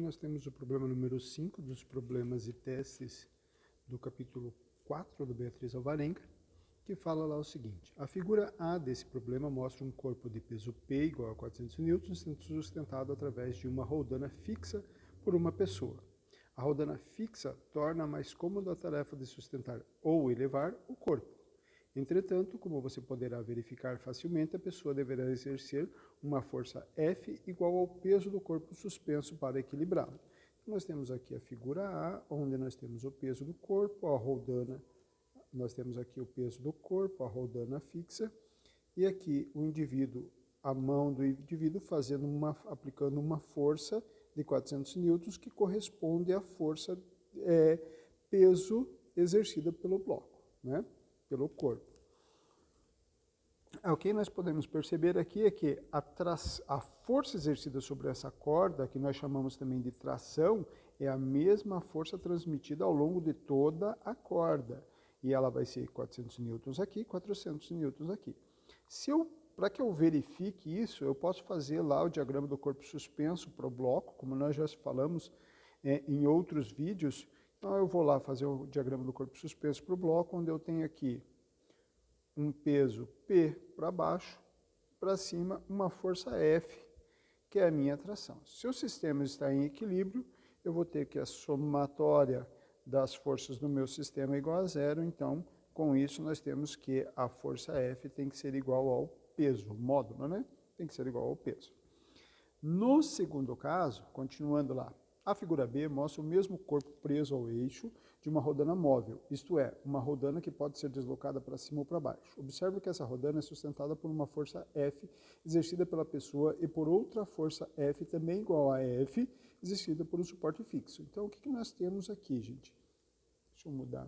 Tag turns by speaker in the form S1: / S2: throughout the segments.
S1: nós temos o problema número 5 dos problemas e testes do capítulo 4 do Beatriz Alvarenga, que fala lá o seguinte: a figura A desse problema mostra um corpo de peso P igual a 400 newtons sendo sustentado através de uma roldana fixa por uma pessoa. A roldana fixa torna mais cômoda a tarefa de sustentar ou elevar o corpo. Entretanto, como você poderá verificar facilmente, a pessoa deverá exercer uma força F igual ao peso do corpo suspenso para equilibrá-lo. Então, nós temos aqui a figura A, onde nós temos o peso do corpo, a roldana, nós temos aqui o peso do corpo, a roldana fixa, e aqui o indivíduo, a mão do indivíduo aplicando uma força de 400 newtons, que corresponde à força peso exercida pelo bloco, né? Pelo corpo. O que nós podemos perceber aqui é que a força exercida sobre essa corda, que nós chamamos também de tração, é a mesma força transmitida ao longo de toda a corda. E ela vai ser 400 newtons aqui, 400 newtons aqui. Para que eu verifique isso, eu posso fazer lá o diagrama do corpo suspenso para o bloco, como nós já falamos em outros vídeos. Então eu vou lá fazer o diagrama do corpo suspenso para o bloco, onde eu tenho aqui um peso P para baixo, para cima, uma força F, que é a minha tração. Se o sistema está em equilíbrio, eu vou ter que a somatória das forças do meu sistema é igual a zero, então, com isso, nós temos que a força F tem que ser igual ao peso, o módulo, né? Tem que ser igual ao peso. No segundo caso, continuando lá, a figura B mostra o mesmo corpo preso ao eixo de uma rodana móvel, isto é, uma rodana que pode ser deslocada para cima ou para baixo. Observe que essa rodana é sustentada por uma força F exercida pela pessoa e por outra força F também igual a F exercida por um suporte fixo. Então, o que nós temos aqui, gente? Deixa eu mudar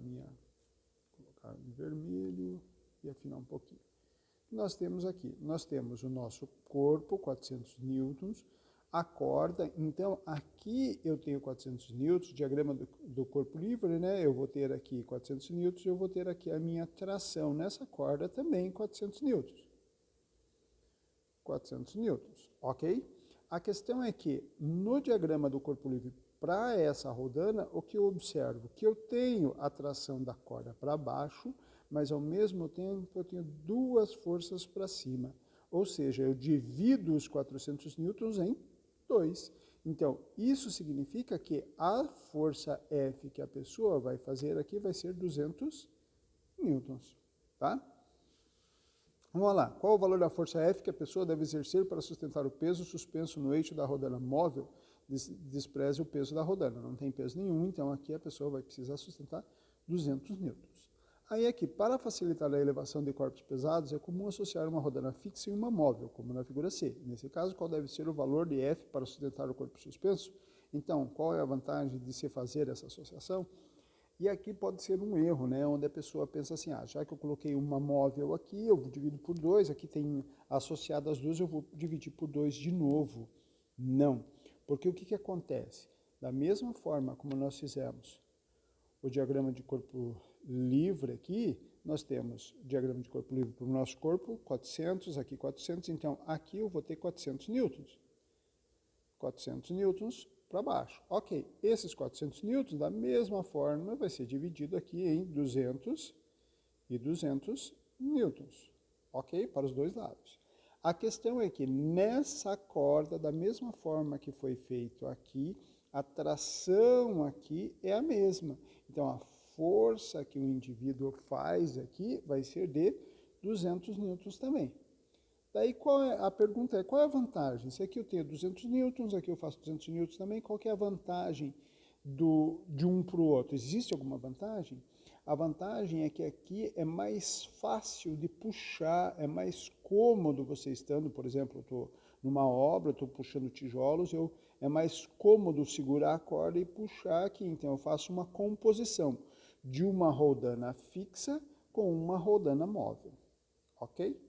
S1: colocar em vermelho e afinar um pouquinho. Nós temos aqui, nós temos o nosso corpo, 400 newtons, a corda, então aqui eu tenho 400 newtons, diagrama do corpo livre, né? Eu vou ter aqui 400 newtons, eu vou ter aqui a minha tração nessa corda também 400 newtons. 400 newtons, ok? A questão é que no diagrama do corpo livre para essa rodana, o que eu observo? Que eu tenho a tração da corda para baixo, mas ao mesmo tempo eu tenho duas forças para cima. Ou seja, eu divido os 400 newtons em 2. Então, isso significa que a força F que a pessoa vai fazer aqui vai ser 200 newtons, tá? Vamos lá, qual o valor da força F que a pessoa deve exercer para sustentar o peso suspenso no eixo da rodana móvel? Despreze o peso da rodana, não tem peso nenhum, então aqui a pessoa vai precisar sustentar 200 newtons. Aí aqui, para facilitar a elevação de corpos pesados, é comum associar uma rodana fixa e uma móvel, como na figura C. Nesse caso, qual deve ser o valor de F para sustentar o corpo suspenso? Então, qual é a vantagem de se fazer essa associação? E aqui pode ser um erro, né, onde a pessoa pensa assim, já que eu coloquei uma móvel aqui, eu divido por 2, aqui tem associado as duas, eu vou dividir por 2 de novo. Não, porque o que acontece? Da mesma forma como nós fizemos o diagrama de corpo livre aqui, nós temos o diagrama de corpo livre para o nosso corpo, 400, aqui 400, então aqui eu vou ter 400 newtons. 400 newtons para baixo. Ok, esses 400 newtons, da mesma forma, vai ser dividido aqui em 200 e 200 newtons. Ok? Para os dois lados. A questão é que nessa corda, da mesma forma que foi feito aqui, a tração aqui é a mesma. Então, a força que o indivíduo faz aqui vai ser de 200 newtons também. Daí, a pergunta é, qual é a vantagem? Se aqui eu tenho 200 newtons, aqui eu faço 200 newtons também, qual que é a vantagem de um para o outro? Existe alguma vantagem? A vantagem é que aqui é mais fácil de puxar, é mais cômodo você estando, por exemplo, eu estou numa obra, estou puxando tijolos, é mais cômodo segurar a corda e puxar aqui. Então, eu faço uma composição de uma rodana fixa com uma rodana móvel, ok?